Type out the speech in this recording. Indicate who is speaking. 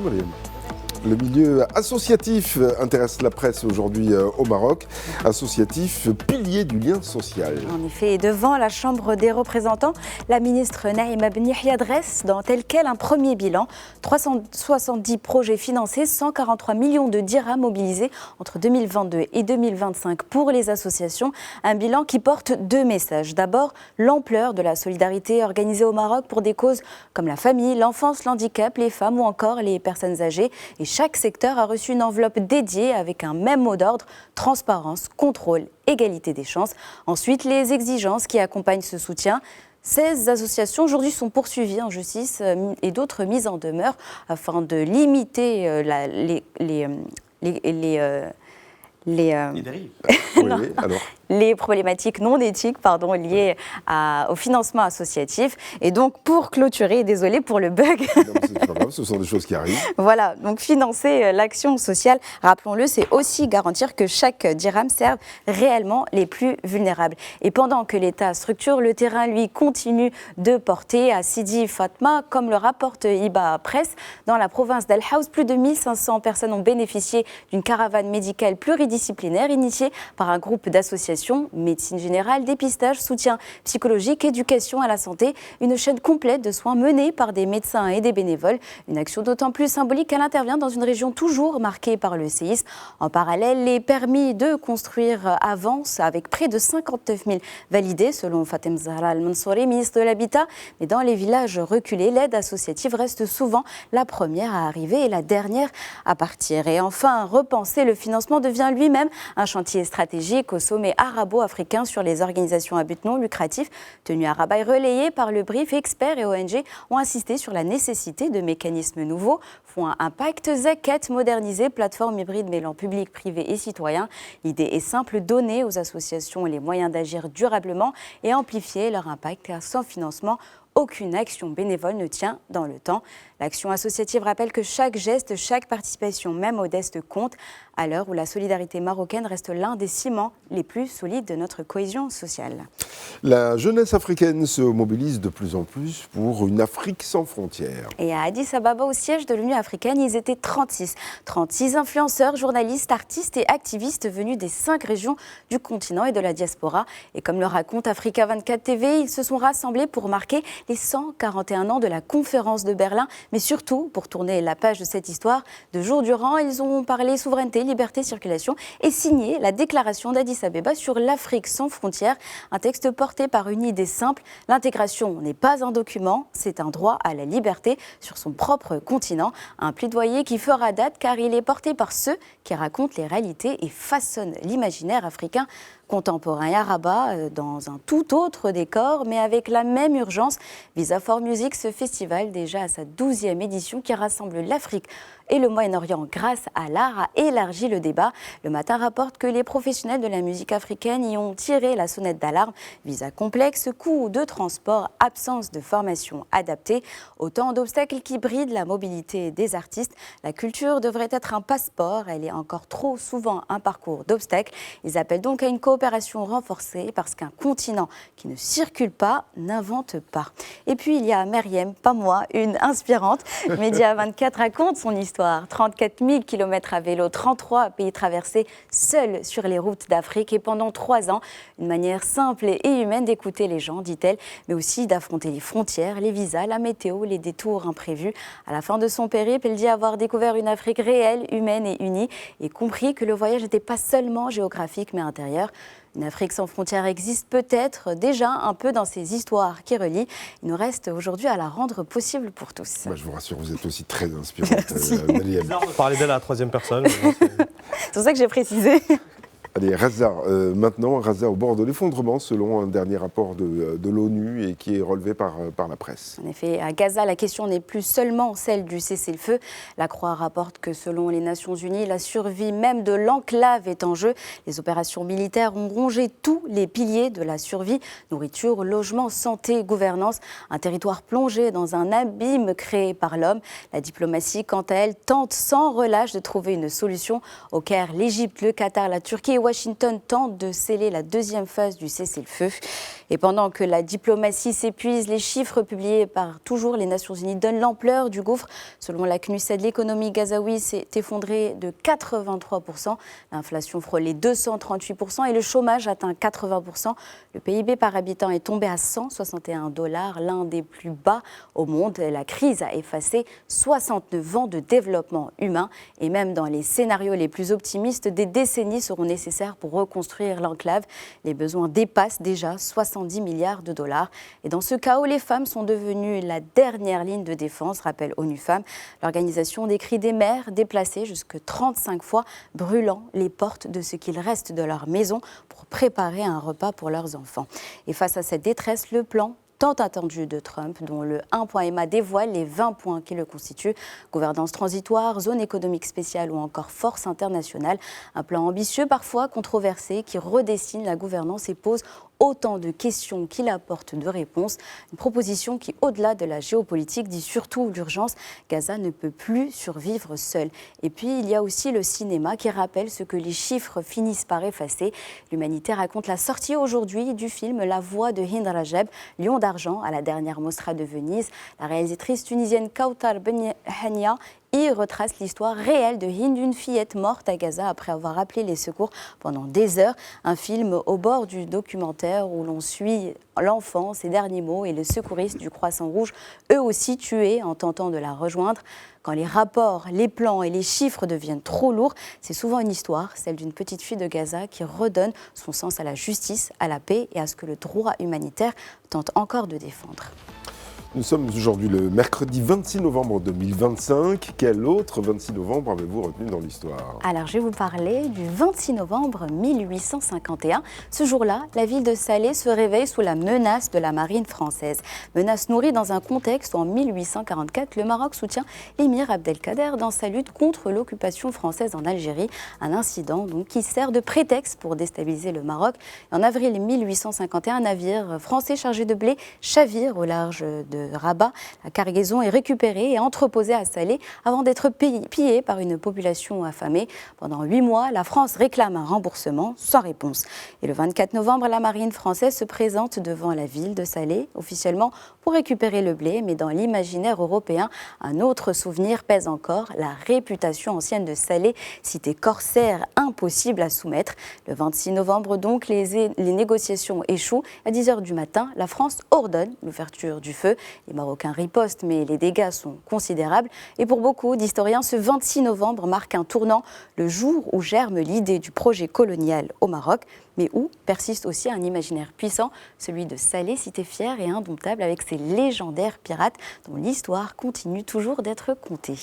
Speaker 1: Mariam. Le milieu associatif intéresse la presse aujourd'hui au Maroc. Associatif, pilier du lien social.
Speaker 2: En effet, devant la Chambre des représentants, la ministre Naïma Ben Yahia dresse dans tel quel un premier bilan. 370 projets financés, 143 millions de dirhams mobilisés entre 2022 et 2025 pour les associations. Un bilan qui porte deux messages. D'abord, l'ampleur de la solidarité organisée au Maroc pour des causes comme la famille, l'enfance, l'handicap, les femmes ou encore les personnes âgées. Et chaque secteur a reçu une enveloppe dédiée avec un même mot d'ordre, transparence, contrôle, égalité des chances. Ensuite, les exigences qui accompagnent ce soutien. 16 associations aujourd'hui sont poursuivies en justice et d'autres mises en demeure afin de limiter les problématiques non éthiques liées au financement associatif. Et donc, pour clôturer, désolé pour le bug.
Speaker 1: Non, c'est pas grave, ce sont des choses qui arrivent.
Speaker 2: Voilà, donc financer l'action sociale, rappelons-le, c'est aussi garantir que chaque dirham serve réellement les plus vulnérables. Et pendant que l'État structure, le terrain, lui, continue de porter à Sidi Fatma, comme le rapporte Iba Presse, dans la province d'Al Haouz, plus de 1500 personnes ont bénéficié d'une caravane médicale pluridisciplinaire initiée par un groupe d'associations, médecine générale, dépistage, soutien psychologique, éducation à la santé, une chaîne complète de soins menée par des médecins et des bénévoles. Une action d'autant plus symbolique qu'elle intervient dans une région toujours marquée par le séisme. En parallèle, les permis de construire avancent avec près de 59 000 validés, selon Fatem Zahra Al-Mansouri, ministre de l'Habitat. Mais dans les villages reculés, l'aide associative reste souvent la première à arriver et la dernière à partir. Et enfin, repenser le financement devient lui-même un chantier stratégique au sommet arabo-africain sur les organisations à but non lucratif, tenu à Rabat et relayé par le brief. Experts et ONG ont insisté sur la nécessité de mécanismes nouveaux, fonds à impact, zakat modernisé, plateforme hybride mêlant public, privé et citoyen. L'idée est simple, donner aux associations les moyens d'agir durablement et amplifier leur impact, car sans financement, aucune action bénévole ne tient dans le temps. L'action associative rappelle que chaque geste, chaque participation, même modeste, compte, à l'heure où la solidarité marocaine reste l'un des ciments les plus solides de notre cohésion sociale.
Speaker 1: La jeunesse africaine se mobilise de plus en plus pour une Afrique sans frontières.
Speaker 2: Et à Addis Ababa, au siège de l'Union africaine, ils étaient 36. 36 influenceurs, journalistes, artistes et activistes venus des 5 régions du continent et de la diaspora. Et comme le raconte Africa 24 TV, ils se sont rassemblés pour marquer les 141 ans de la conférence de Berlin, mais surtout pour tourner la page de cette histoire. 2 jours durant, ils ont parlé souveraineté, liberté, circulation et signé la déclaration d'Addis Abeba sur l'Afrique sans frontières, un texte porté par une idée simple. L'intégration n'est pas un document, c'est un droit à la liberté sur son propre continent. Un plaidoyer qui fera date car il est porté par ceux qui racontent les réalités et façonnent l'imaginaire africain contemporain. Et à Rabat, dans un tout autre décor, mais avec la même urgence, Visa for Music, ce festival déjà à sa 12e édition qui rassemble l'Afrique et le Moyen-Orient grâce à l'art, a élargi le débat. Le Matin rapporte que les professionnels de la musique africaine y ont tiré la sonnette d'alarme. Visa complexe, coût de transport, absence de formation adaptée, autant d'obstacles qui brident la mobilité des artistes. La culture devrait être un passeport, elle est encore trop souvent un parcours d'obstacles. Ils appellent donc à une coopération renforcée parce qu'un continent qui ne circule pas n'invente pas. Et puis il y a Meriem, pas moi, une inspirante. Média 24 raconte son histoire. 34 000 km à vélo, 33 pays traversés, seul sur les routes d'Afrique. Et pendant 3 ans, une manière simple et humaine d'écouter les gens, dit-elle, mais aussi d'affronter les frontières, les visas, la météo, les détours imprévus. À la fin de son périple, elle dit avoir découvert une Afrique réelle, humaine et unie, et compris que le voyage n'était pas seulement géographique, mais intérieur. Une Afrique sans frontières existe peut-être déjà un peu dans ces histoires qui relient. Il nous reste aujourd'hui à la rendre possible pour tous.
Speaker 1: Je vous rassure, vous êtes aussi très inspirante, Mariam.
Speaker 3: Parler d'elle à la 3e personne.
Speaker 2: C'est pour ça que j'ai précisé.
Speaker 1: Allez, Raza, maintenant, Raza au bord de l'effondrement, selon un dernier rapport de l'ONU et qui est relevé par la presse.
Speaker 2: En effet, à Gaza, la question n'est plus seulement celle du cessez-le-feu. La Croix rapporte que selon les Nations Unies, la survie même de l'enclave est en jeu. Les opérations militaires ont rongé tous les piliers de la survie, nourriture, logement, santé, gouvernance. Un territoire plongé dans un abîme créé par l'homme. La diplomatie, quant à elle, tente sans relâche de trouver une solution. Au Caire, l'Égypte, le Qatar, la Turquie et Washington tente de sceller la deuxième phase du cessez-le-feu. Et pendant que la diplomatie s'épuise, les chiffres publiés par toujours les Nations Unies donnent l'ampleur du gouffre. Selon la CNUSED, l'économie gazaouie s'est effondrée de 83%. L'inflation frôle les 238% et le chômage atteint 80%. Le PIB par habitant est tombé à 161 $, l'un des plus bas au monde. La crise a effacé 69 ans de développement humain. Et même dans les scénarios les plus optimistes, des décennies seront nécessaires pour reconstruire l'enclave. Les besoins dépassent déjà 70 milliards $. Et dans ce chaos, les femmes sont devenues la dernière ligne de défense, rappelle ONU Femmes. L'organisation décrit des mères déplacées jusque 35 fois, brûlant les portes de ce qu'il reste de leur maison pour préparer un repas pour leurs enfants. Et face à cette détresse, le plan tant attendu de Trump, dont le 1.MA dévoile les 20 points qui le constituent. Gouvernance transitoire, zone économique spéciale ou encore force internationale. Un plan ambitieux, parfois controversé, qui redessine la gouvernance et pose autant de questions qu'il apporte de réponses. Une proposition qui, au-delà de la géopolitique, dit surtout l'urgence. Gaza ne peut plus survivre seul. Et puis, il y a aussi le cinéma qui rappelle ce que les chiffres finissent par effacer. L'Humanité raconte la sortie aujourd'hui du film La Voix de Hind Rajab, Lion d'argent, à la dernière Mostra de Venise. La réalisatrice tunisienne Kautar Benhania y retrace l'histoire réelle de Hind, une fillette morte à Gaza après avoir appelé les secours pendant des heures. Un film au bord du documentaire où l'on suit l'enfant, ses derniers mots et le secouriste du Croissant Rouge, eux aussi tués en tentant de la rejoindre. Quand les rapports, les plans et les chiffres deviennent trop lourds, c'est souvent une histoire, celle d'une petite fille de Gaza qui redonne son sens à la justice, à la paix et à ce que le droit humanitaire tente encore de défendre.
Speaker 1: Nous sommes aujourd'hui le mercredi 26 novembre 2025. Quel autre 26 novembre avez-vous retenu dans l'histoire ?
Speaker 2: Alors, je vais vous parler du 26 novembre 1851. Ce jour-là, la ville de Salé se réveille sous la menace de la marine française. Menace nourrie dans un contexte où, en 1844, le Maroc soutient l'émir Abdelkader dans sa lutte contre l'occupation française en Algérie. Un incident donc, qui sert de prétexte pour déstabiliser le Maroc. En avril 1851, un navire français chargé de blé chavire au large de Rabat. La cargaison est récupérée et entreposée à Salé avant d'être pillée par une population affamée. Pendant 8 mois, la France réclame un remboursement sans réponse. Et le 24 novembre, la marine française se présente devant la ville de Salé, officiellement pour récupérer le blé. Mais dans l'imaginaire européen, un autre souvenir pèse encore, la réputation ancienne de Salé, cité corsaire impossible à soumettre. Le 26 novembre, donc, les négociations échouent. À 10h du matin, la France ordonne l'ouverture du feu. Les Marocains ripostent, mais les dégâts sont considérables. Et pour beaucoup d'historiens, ce 26 novembre marque un tournant, le jour où germe l'idée du projet colonial au Maroc, mais où persiste aussi un imaginaire puissant, celui de Salé, cité fière et indomptable, avec ses légendaires pirates dont l'histoire continue toujours d'être contée.